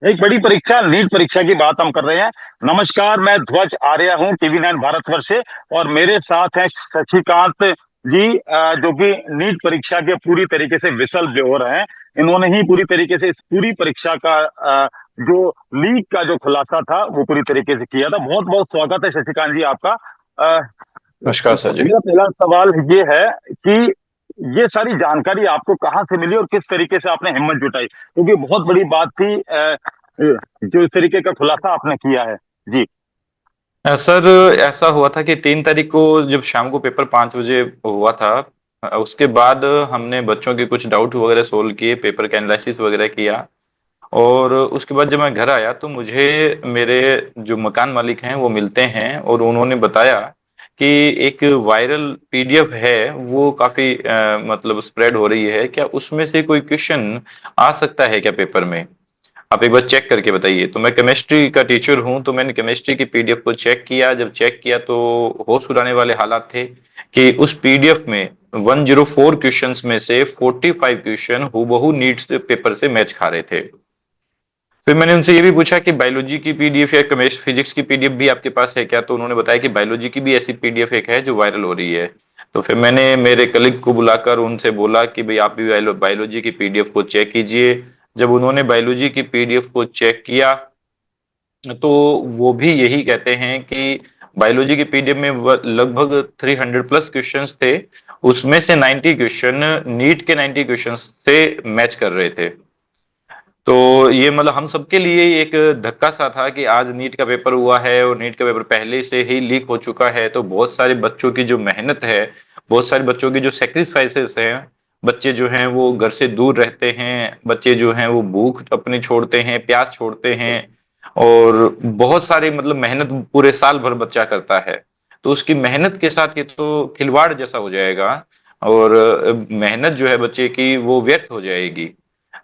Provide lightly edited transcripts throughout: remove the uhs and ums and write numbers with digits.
एक बड़ी परीक्षा, नीट परीक्षा की बात हम कर रहे हैं। नमस्कार, मैं ध्वज आर्या हूँ, टीवी 9 भारतवर्ष से। और मेरे साथ हैं शशिकांत जी, जो कि नीट परीक्षा के पूरी तरीके से विसल ब्योर हैं। इन्होंने ही पूरी तरीके से इस पूरी परीक्षा का जो लीक का जो खुलासा था वो पूरी तरीके से किया था। बहुत बहुत स्वागत है शशिकांत जी आपका। अ, नमस्कार सर जी। मेरा पहला सवाल ये है कि ये सारी जानकारी आपको कहाँ से मिली और किस तरीके से आपने हिम्मत जुटाई, क्योंकि बहुत बड़ी बात थी जो इस तरीके का खुलासा आपने किया है। जी। सर, ऐसा हुआ था कि 3 तारीख को जब शाम को पेपर 5 बजे हुआ था। उसके बाद हमने बच्चों के कुछ डाउट वगैरह सोल्व किए, पेपर का एनालिसिस वगैरह किया। और उसके बाद जब मैं घर आया तो मुझे मेरे जो मकान मालिक हैं वो मिलते हैं और उन्होंने बताया कि एक वायरल पीडीएफ है, वो काफी मतलब स्प्रेड हो रही है। क्या उसमें से कोई क्वेश्चन आ सकता है क्या पेपर में? आप एक बार चेक करके बताइए। तो मैं केमिस्ट्री का टीचर हूं, तो मैंने केमिस्ट्री की पीडीएफ को चेक किया। जब चेक किया तो होश उड़ाने वाले हालात थे कि उस पीडीएफ में 104 क्वेश्चंस में से 45 क्वेश्चन हूबहू नीट से पेपर से मैच खा रहे थे। फिर मैंने उनसे ये भी पूछा कि बायोलॉजी की पीडीएफ या केमिस्ट्री फिजिक्स की पीडीएफ भी आपके पास है क्या? तो उन्होंने बताया कि बायोलॉजी की भी ऐसी पीडीएफ एक है जो वायरल हो रही है। तो फिर मैंने मेरे कलीग को बुलाकर उनसे बोला कि भाई आप भी बायोलॉजी की पीडीएफ को चेक कीजिए। जब उन्होंने बायोलॉजी की पीडीएफ को चेक किया तो वो भी यही कहते हैं कि बायोलॉजी की पीडीएफ में लगभग 300 प्लस क्वेश्चंस थे। उसमें से 90 क्वेश्चन नीट के 90 क्वेश्चन से मैच कर रहे थे। तो ये मतलब हम सबके लिए एक धक्का सा था कि आज नीट का पेपर हुआ है और नीट का पेपर पहले से ही लीक हो चुका है। तो बहुत सारे बच्चों की जो मेहनत है, बहुत सारे बच्चों की जो सेक्रीफाइसेस हैं, बच्चे जो हैं वो घर से दूर रहते हैं, बच्चे जो हैं वो भूख अपनी छोड़ते हैं, प्यास छोड़ते हैं। और बहुत सारी मतलब मेहनत पूरे साल भर बच्चा करता है। तो उसकी मेहनत के साथ ये तो खिलवाड़ जैसा हो जाएगा। और मेहनत जो है बच्चे की वो व्यर्थ हो जाएगी।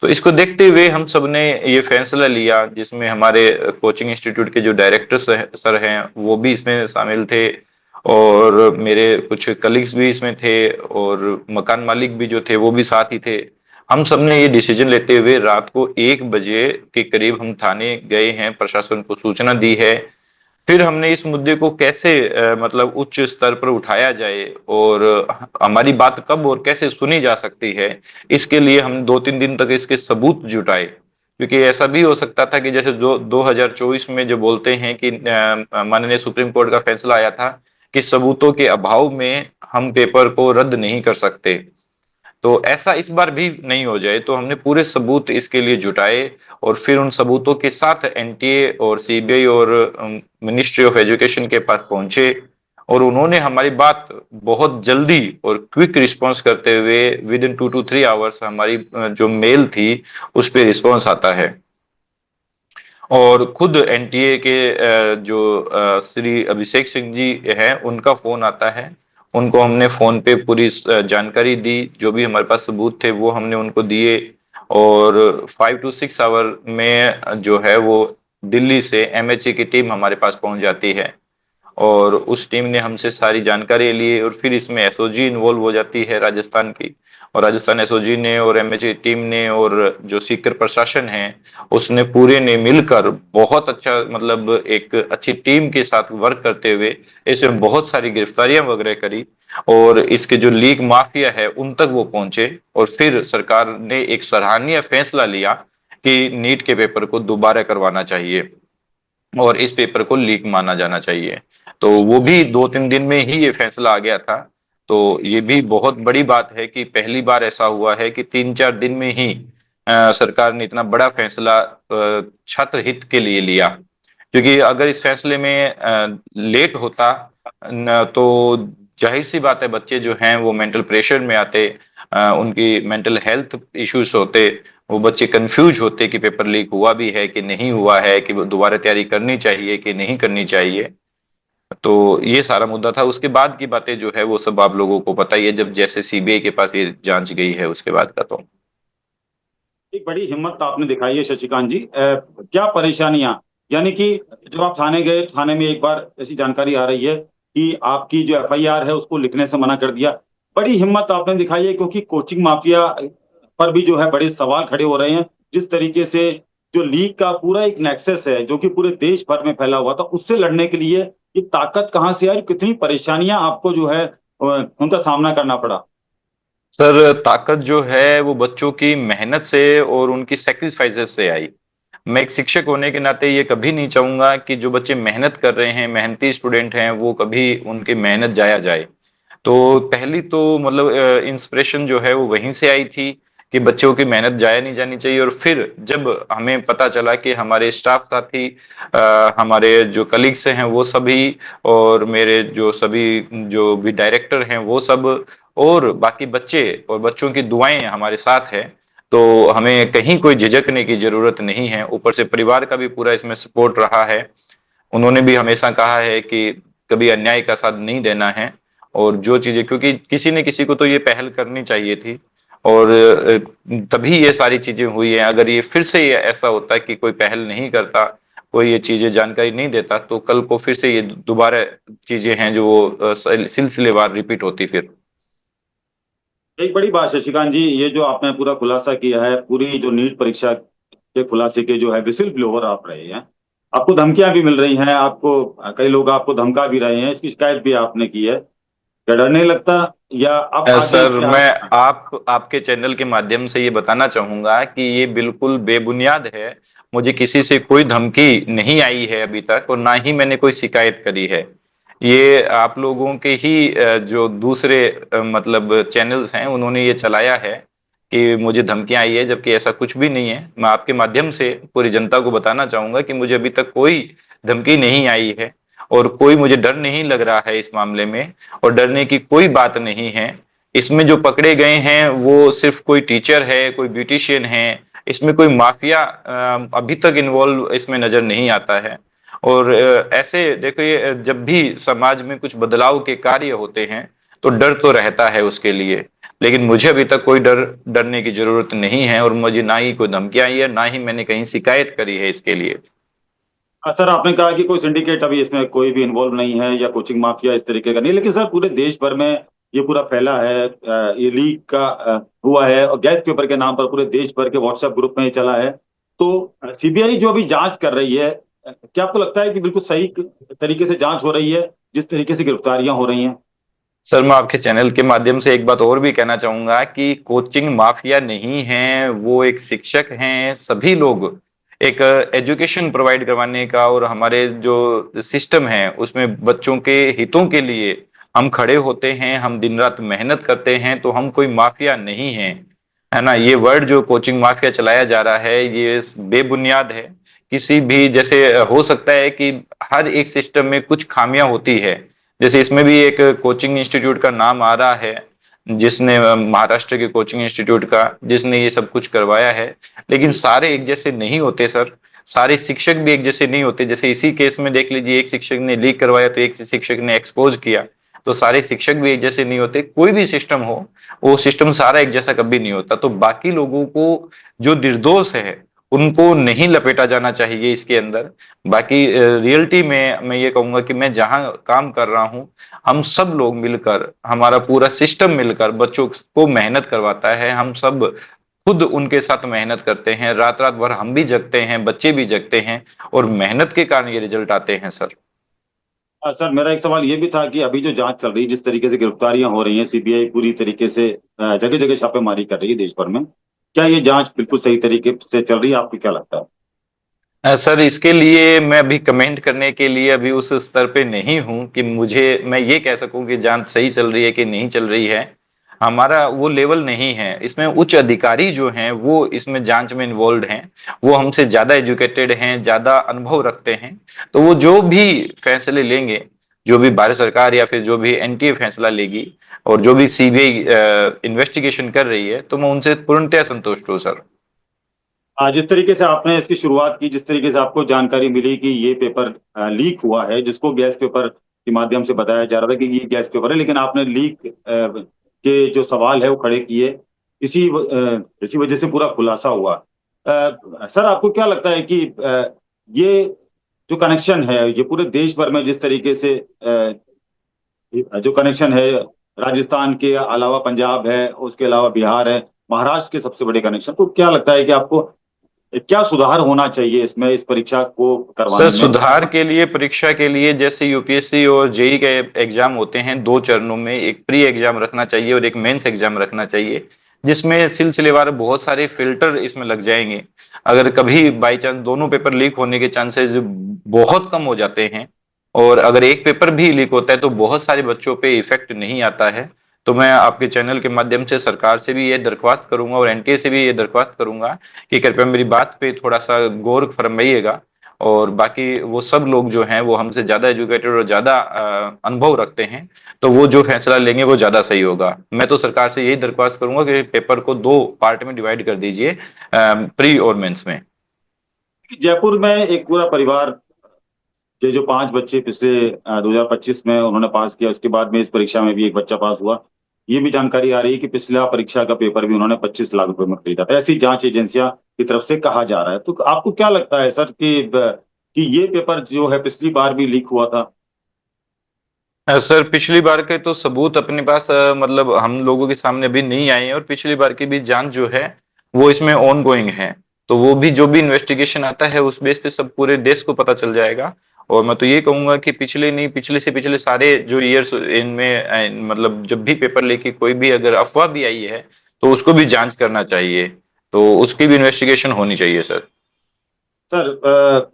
तो इसको देखते हुए हम सबने ये फैसला लिया, जिसमें हमारे कोचिंग इंस्टीट्यूट के जो डायरेक्टर सर हैं वो भी इसमें शामिल थे, और मेरे कुछ कलीग्स भी इसमें थे, और मकान मालिक भी जो थे वो भी साथ ही थे। हम सबने ये डिसीजन लेते हुए रात को 1 बजे के करीब हम थाने गए हैं, प्रशासन को सूचना दी है। फिर हमने इस मुद्दे को कैसे मतलब उच्च स्तर पर उठाया जाए, और हमारी बात कब और कैसे सुनी जा सकती है, इसके लिए हम 2-3 दिन तक इसके सबूत जुटाए। क्योंकि ऐसा भी हो सकता था कि जैसे जो 2024 में जो बोलते हैं कि माननीय सुप्रीम कोर्ट का फैसला आया था कि सबूतों के अभाव में हम पेपर को रद्द नहीं कर सकते। तो ऐसा इस बार भी नहीं हो जाए, तो हमने पूरे सबूत इसके लिए जुटाए। और फिर उन सबूतों के साथ एनटीए और सीबीआई और मिनिस्ट्री ऑफ एजुकेशन के पास पहुंचे। और उन्होंने हमारी बात बहुत जल्दी और क्विक रिस्पांस करते हुए विद इन 2 to 3 आवर्स हमारी जो मेल थी उस पे रिस्पांस आता है। और खुद एनटीए के जो श्री अभिषेक सिंह जी हैं उनका फोन आता है। उनको हमने फोन पे पूरी जानकारी दी, जो भी हमारे पास सबूत थे वो हमने उनको दिए। और 5 to 6 आवर में जो है वो दिल्ली से एमएचए की टीम हमारे पास पहुंच जाती है। और उस टीम ने हमसे सारी जानकारी ली, और फिर इसमें एसओजी इन्वॉल्व हो जाती है राजस्थान की। और राजस्थान एसओजी ने और एमएचए टीम ने और जो सीकर प्रशासन है उसने पूरे ने मिलकर बहुत अच्छा मतलब एक अच्छी टीम के साथ वर्क करते हुए इसमें बहुत सारी गिरफ्तारियां वगैरह करी। और इसके जो लीग माफिया है उन तक वो पहुंचे। और फिर सरकार ने एक सराहनीय फैसला लिया कि नीट के पेपर को दोबारा करवाना चाहिए और इस पेपर को लीक माना जाना चाहिए। तो वो भी 2-3 दिन में ही ये फैसला आ गया था। तो ये भी बहुत बड़ी बात है कि पहली बार ऐसा हुआ है कि 3-4 दिन में ही सरकार ने इतना बड़ा फैसला छात्र हित के लिए लिया। क्योंकि अगर इस फैसले में लेट होता तो जाहिर सी बात है बच्चे जो हैं वो मेंटल प्रेशर में आते, उनकी मेंटल हेल्थ इश्यूज होते, वो बच्चे कंफ्यूज होते कि पेपर लीक हुआ भी है कि नहीं हुआ है, कि वो दोबारा तैयारी करनी चाहिए कि नहीं करनी चाहिए। तो ये सारा मुद्दा था। उसके बाद की बातें जो है वो सब आप लोगों को पता ही है, जब जैसे सीबीआई के पास ये जांच गई है उसके बाद का। तो एक बड़ी हिम्मत आपने दिखाई है शशिकांत जी। क्या परेशानियां, यानी कि जब आप थाने गए, थाने में एक बार ऐसी जानकारी आ रही है कि आपकी जो एफआईआर है उसको लिखने से मना कर दिया। बड़ी हिम्मत आपने दिखाई है, क्योंकि कोचिंग माफिया पर भी जो है बड़े सवाल खड़े हो रहे हैं। जिस तरीके से जो लीक का पूरा एक नेक्सस है जो कि पूरे देश भर में फैला हुआ था, उससे लड़ने के लिए ये ताकत कहाँ से आई, कितनी परेशानियां आपको जो है उनका सामना करना पड़ा? सर ताकत जो है वो बच्चों की मेहनत से और उनकी सेक्रीफाइसेस से आई। मैं एक शिक्षक होने के नाते ये कभी नहीं चाहूंगा कि जो बच्चे मेहनत कर रहे हैं, मेहनती स्टूडेंट हैं, वो कभी उनकी मेहनत जाया जाए। तो पहली तो मतलब इंस्पिरेशन जो है वो वहीं से आई थी कि बच्चों की मेहनत जाया नहीं जानी चाहिए। और फिर जब हमें पता चला कि हमारे स्टाफ साथी, हमारे जो कलीग्स हैं वो सभी, और मेरे जो सभी जो भी डायरेक्टर हैं वो सब, और बाकी बच्चे और बच्चों की दुआएं हमारे साथ है, तो हमें कहीं कोई झिझकने की जरूरत नहीं है। ऊपर से परिवार का भी पूरा इसमें सपोर्ट रहा है। उन्होंने भी हमेशा कहा है कि कभी अन्याय का साथ नहीं देना है। और जो चीजें, क्योंकि किसी न किसी को तो ये पहल करनी चाहिए थी, और तभी ये सारी चीजें हुई हैं। अगर ये फिर से ये ऐसा होता कि कोई पहल नहीं करता, कोई ये चीजें जानकारी नहीं देता, तो कल को फिर से ये दोबारा चीजें हैं जो वो सिलसिलेवार रिपीट होती फिर। एक बड़ी बात शशिकांत जी, ये जो आपने पूरा खुलासा किया है, पूरी जो नीट परीक्षा के खुलासे के जो है विसिल ब्लोअर आप रहे हैं, आपको धमकियां भी मिल रही हैं, आपको कई लोग आपको धमका भी रहे हैं, इसकी शिकायत भी आपने की है। क्या डर नहीं लगता, या अब आगे सर क्या? मैं आपके चैनल के माध्यम से ये बताना चाहूंगा कि ये बिल्कुल बेबुनियाद है। मुझे किसी से कोई धमकी नहीं आई है अभी तक, और ना ही मैंने कोई शिकायत करी है। ये आप लोगों के ही जो दूसरे मतलब चैनल्स हैं, उन्होंने ये चलाया है कि मुझे धमकियां आई है, जबकि ऐसा कुछ भी नहीं है। मैं आपके माध्यम से पूरी जनता को बताना चाहूंगा कि मुझे अभी तक कोई धमकी नहीं आई है, और कोई मुझे डर नहीं लग रहा है इस मामले में, और डरने की कोई बात नहीं है। इसमें जो पकड़े गए हैं वो सिर्फ कोई टीचर है, कोई ब्यूटिशियन है। इसमें कोई माफिया अभी तक इन्वॉल्व इसमें नजर नहीं आता है। और ऐसे देखो, ये जब भी समाज में कुछ बदलाव के कार्य होते हैं तो डर तो रहता है उसके लिए। लेकिन मुझे अभी तक कोई डरने की जरूरत नहीं है, और मुझे ना ही कोई धमकियां आई है, ना ही मैंने कहीं शिकायत करी है इसके लिए। सर आपने कहा कि कोई सिंडिकेट अभी इसमें कोई भी इन्वॉल्व नहीं है, या कोचिंग माफिया इस तरीके का नहीं, लेकिन सर पूरे देश भर में ये पूरा फैला है, ये लीक का हुआ है, और गैस पेपर के नाम पर पूरे देश भर के व्हाट्सएप ग्रुप में ये चला है। तो सीबीआई जो अभी जांच कर रही है, क्या आपको लगता है कि बिल्कुल सही तरीके से जांच हो रही है, जिस तरीके से गिरफ्तारियां हो रही हैं? सर मैं आपके चैनल के माध्यम से एक बात और भी कहना चाहूंगा कि कोचिंग माफिया नहीं है, वो एक शिक्षक हैं। सभी लोग एक एजुकेशन प्रोवाइड करवाने का, और हमारे जो सिस्टम है उसमें बच्चों के हितों के लिए हम खड़े होते हैं, हम दिन रात मेहनत करते हैं, तो हम कोई माफिया नहीं है। है ना, ये वर्ड जो कोचिंग माफिया चलाया जा रहा है ये बेबुनियाद है। किसी भी, जैसे हो सकता है कि हर एक सिस्टम में कुछ खामियां होती है, जैसे इसमें भी एक कोचिंग इंस्टीट्यूट का नाम आ रहा है, जिसने महाराष्ट्र के कोचिंग इंस्टीट्यूट का, जिसने ये सब कुछ करवाया है। लेकिन सारे एक जैसे नहीं होते सर। सारे शिक्षक भी एक जैसे नहीं होते। जैसे इसी केस में देख लीजिए, एक शिक्षक ने लीक करवाया तो एक शिक्षक ने एक्सपोज किया। तो सारे शिक्षक भी एक जैसे नहीं होते। कोई भी सिस्टम हो, वो सिस्टम सारा एक जैसा कभी नहीं होता। तो बाकी लोगों को, जो निर्दोष है, उनको नहीं लपेटा जाना चाहिए इसके अंदर। बाकी रियलिटी में मैं ये कहूंगा कि मैं जहां काम कर रहा हूं, हम सब लोग मिलकर, हमारा पूरा सिस्टम मिलकर बच्चों को मेहनत करवाता है। हम सब खुद उनके साथ मेहनत करते हैं, रात रात भर हम भी जगते हैं, बच्चे भी जगते हैं, और मेहनत के कारण ये रिजल्ट आते हैं सर। सर मेरा एक सवाल ये भी था कि अभी जो जांच चल रही है, जिस तरीके से गिरफ्तारियां हो रही हैं, सीबीआई पूरी तरीके से जगह जगह छापेमारी कर रही है देश भर में, क्या ये जांच बिल्कुल सही तरीके से चल रही है, आपको क्या लगता है? सर इसके लिए मैं अभी कमेंट करने के लिए अभी उस स्तर पे नहीं हूं कि मुझे मैं ये कह सकूं कि जांच सही चल रही है कि नहीं चल रही है। हमारा वो लेवल नहीं है। इसमें उच्च अधिकारी जो हैं वो इसमें जांच में इन्वॉल्व हैं। वो हमसे ज्यादा एजुकेटेड हैं, ज्यादा अनुभव रखते हैं। तो वो जो भी फैसले लेंगे, जो भी भारत सरकार या फिर जो भी एनटीए फैसला लेगी, और जो भी सीबीआई इन्वेस्टिगेशन कर रही है, तो मैं उनसे पूर्णतया संतुष्ट हूँ सर। जिस तरीके से आपने इसकी शुरुआत की, जिस तरीके से आपको जानकारी मिली कि ये पेपर लीक हुआ है, जिसको गैस पेपर के माध्यम से बताया जा रहा था कि ये गैस पेपर है, लेकिन आपने लीक के जो सवाल है वो खड़े किए, इसी वजह से पूरा खुलासा हुआ। सर आपको क्या लगता है कि ये जो कनेक्शन है, ये पूरे देश भर में जिस तरीके से जो कनेक्शन है, राजस्थान के अलावा पंजाब है, उसके अलावा बिहार है, महाराष्ट्र के सबसे बड़े कनेक्शन, तो क्या लगता है कि आपको क्या सुधार होना चाहिए इसमें, इस परीक्षा को सर करवाने में? सुधार के लिए, परीक्षा के लिए, जैसे यूपीएससी और जेई के एग्जाम होते हैं दो चरणों में, एक प्री एग्जाम रखना चाहिए और एक मेंस एग्जाम रखना चाहिए, जिसमें सिलसिलेवार बहुत सारे फिल्टर इसमें लग जाएंगे। अगर कभी बाई चांस दोनों पेपर लीक होने के चांसेस बहुत कम हो जाते हैं, और अगर एक पेपर भी लीक होता है तो बहुत सारे बच्चों पे इफेक्ट नहीं आता है। तो मैं आपके चैनल के माध्यम से सरकार से भी ये दरख्वास्त करूंगा और एनटीए से भी ये दरख्वास्त करूंगा कि कृपया मेरी बात पे थोड़ा सा गौर फरमाइएगा। और बाकी वो सब लोग जो हैं वो हमसे ज्यादा एजुकेटेड और ज्यादा अनुभव रखते हैं, तो वो जो फैसला लेंगे वो ज्यादा सही होगा। मैं तो सरकार से यही दरख्वास्त करूंगा कि पेपर को दो पार्ट में डिवाइड कर दीजिए, प्री और मेंस में। जयपुर में एक पूरा परिवार के जो 5 बच्चे पिछले 2025 में उन्होंने पास किया, उसके बाद में इस परीक्षा में भी एक बच्चा पास हुआ। ये भी जानकारी आ रही है कि पिछला परीक्षा का पेपर भी उन्होंने 25 लाख रुपए में खरीदा था, ऐसी जांच एजेंसियां की तरफ से कहा जा रहा है। तो आपको क्या लगता है सर कि ये पेपर जो है पिछली बार भी लीक हुआ था? सर पिछली बार के तो सबूत अपने पास मतलब हम लोगों के सामने अभी नहीं आए हैं, और पिछली बार की भी जांच जो है वो इसमें ऑन गोइंग है। तो वो भी जो भी इन्वेस्टिगेशन आता है उस बेस पे सब पूरे देश को पता चल जाएगा। और मैं तो ये कहूंगा कि पिछले नहीं, पिछले से पिछले सारे जो ईयर्स इनमें मतलब जब भी पेपर लेके कोई भी अगर अफवाह भी आई है तो उसको भी जांच करना चाहिए, तो उसकी भी इन्वेस्टिगेशन होनी चाहिए सर। सर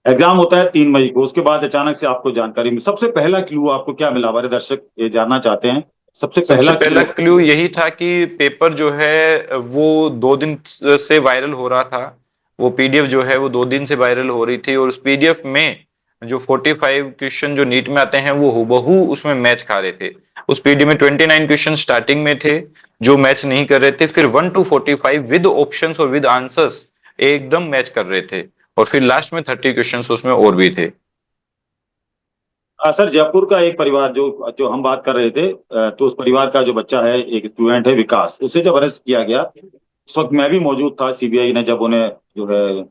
एग्जाम होता है 3 मई को, उसके बाद अचानक से आपको जानकारी मिली, सबसे पहला क्लू आपको क्या मिला? हमारे दर्शक ये जानना चाहते हैं, सबसे सबसे पहला पहला क्लू। क्लू यही था कि पेपर जो है वो 2 दिन से वायरल हो रहा था। वो पीडीएफ जो है वो 2 दिन से वायरल हो रही थी, और उस पीडीएफ में जो 45 क्वेश्चन जो नीट में आते हैं वो हूबहू उसमें मैच खा रहे थे। उस पीडीएफ में 29 क्वेश्चन स्टार्टिंग में थे जो मैच नहीं कर रहे थे, फिर 1 to 45 विद ऑप्शंस और विद आंसर्स एकदम मैच कर रहे थे, और फिर लास्ट में 30 क्वेश्चन उसमें और भी थे। सर जयपुर का एक परिवार जो जो हम बात कर रहे थे, तो उस परिवार का जो बच्चा है, एक स्टूडेंट है विकास, उसे जब अरेस्ट किया गया उस वक्त मैं भी मौजूद था। सीबीआई ने जब उन्हें जो है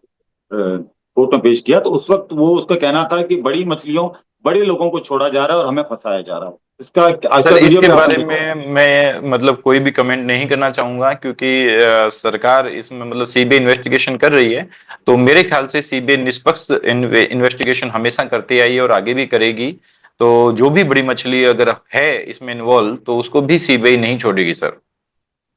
कोर्ट में पेश किया, तो उस वक्त वो उसका कहना था कि बड़ी मछलियों, बड़े लोगों को छोड़ा जा रहा है और हमें फंसाया जा रहा है। इसका सर आजकल वीडियो इसके भी आपने बारे देखा होगा। में मैं मतलब कोई भी कमेंट नहीं करना चाहूंगा, क्योंकि सरकार इसमें मतलब सीबीआई इन्वेस्टिगेशन कर रही है। तो मेरे ख्याल से सीबीआई निष्पक्ष इन्वेस्टिगेशन हमेशा करती आई है और आगे भी करेगी। तो जो भी बड़ी मछली अगर है इसमें इन्वॉल्व तो उसको भी सीबीआई नहीं छोड़ेगी सर।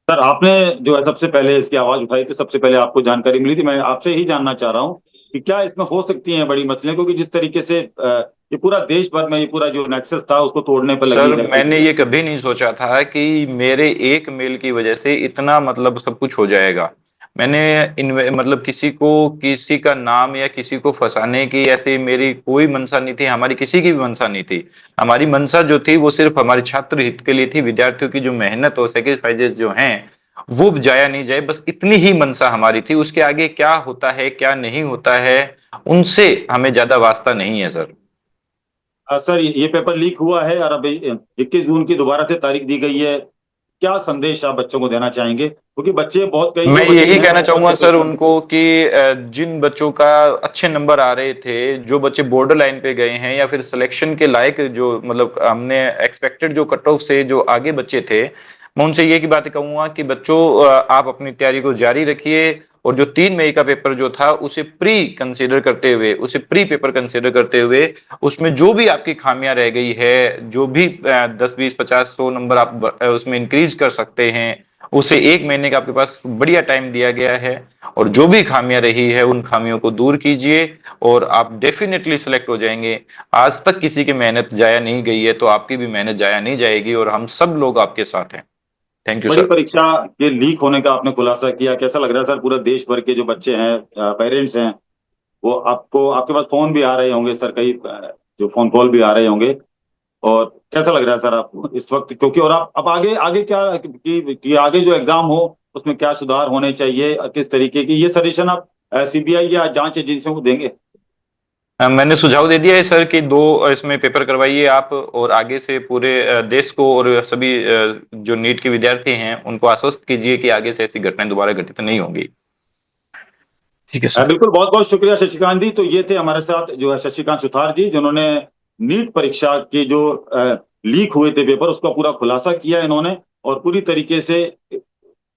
सर आपने जो है सबसे पहले इसकी आवाज उठाई थी, सबसे पहले आपको जानकारी मिली थी। मैं आपसे ही जानना चाह रहा हूँ कि क्या इसमें हो सकती हैं बड़ी मछलियां, क्योंकि जिस तरीके से ये पूरा देश भर में ये पूरा जो नेक्सस था उसको तोड़ने पर लगी सर है। मैंने ये कभी नहीं सोचा था कि मेरे एक मेल की वजह से इतना मतलब सब कुछ हो जाएगा। मैंने मतलब किसी को किसी का नाम या किसी को फंसाने की ऐसी मेरी कोई मंशा नहीं थी, हमारी किसी की भी मंशा नहीं थी। हमारी मंशा जो थी वो सिर्फ हमारे छात्र हित के लिए थी, विद्यार्थियों की जो मेहनत और सेक्रीफाइसेस जो हैं वो जाया नहीं जाए, बस इतनी ही मंशा हमारी थी। उसके आगे क्या होता है क्या नहीं होता है उनसे हमें ज्यादा वास्ता नहीं है सर। सर ये पेपर लीक हुआ है और अभी 21 जून की दोबारा से तारीख दी गई है। क्या संदेश आप बच्चों को देना चाहेंगे, क्योंकि बच्चे बहुत, कई जो मैं बच्चे यही हैं कहना वो चाहूंगा बच्चे सर पेपर। उनको कि जिन बच्चों का अच्छे नंबर आ रहे थे, जो बच्चे बॉर्डर लाइन पे गए हैं या फिर सिलेक्शन के लायक, जो मतलब हमने एक्सपेक्टेड जो कट ऑफ से जो आगे बच्चे थे, मैं उनसे ये की बात कहूंगा कि बच्चों आप अपनी तैयारी को जारी रखिए। और जो 3 मई का पेपर जो था उसे प्री कंसीडर करते हुए, उसे प्री पेपर कंसीडर करते हुए, उसमें जो भी आपकी खामियां रह गई है, जो भी 10 20 50 100 नंबर आप उसमें इंक्रीज कर सकते हैं, उसे 1 महीने का आपके पास बढ़िया टाइम दिया गया है। और जो भी खामियां रही है उन खामियों को दूर कीजिए और आप डेफिनेटली सिलेक्ट हो जाएंगे। आज तक किसी की मेहनत जाया नहीं गई है, तो आपकी भी मेहनत जाया नहीं जाएगी, और हम सब लोग आपके साथ हैं। थैंक यू बड़ी सर। परीक्षा के लीक होने का आपने खुलासा किया, कैसा लग रहा है सर? पूरे देश भर के जो बच्चे हैं, पेरेंट्स हैं, वो आपको, आपके पास फोन भी आ रहे होंगे सर, कई जो फोन कॉल भी आ रहे होंगे। और कैसा लग रहा है सर आपको इस वक्त, क्योंकि और आप अब आगे आगे क्या कि आगे जो एग्जाम हो उसमें क्या सुधार होने चाहिए, किस तरीके की ये सजेशन आप सीबीआई या जांच एजेंसियों को देंगे? मैंने सुझाव दे दिया है सर कि दो इसमें पेपर करवाइए आप, और आगे से पूरे देश को और सभी जो नीट के विद्यार्थी हैं उनको आश्वस्त कीजिए कि आगे से ऐसी घटनाएं दोबारा घटित नहीं होंगी। ठीक है सर। बिल्कुल, बहुत बहुत शुक्रिया शशिकांत जी। तो ये थे हमारे साथ जो है शशिकांत सुथार जी, जिन्होंने नीट परीक्षा के जो लीक हुए थे पेपर, उसका पूरा खुलासा किया इन्होंने, और पूरी तरीके से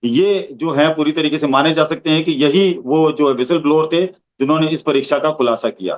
ये जो है पूरी तरीके से माने जा सकते हैं कि यही वो जो विसल ब्लोअर थे जिन्होंने इस परीक्षा का खुलासा किया।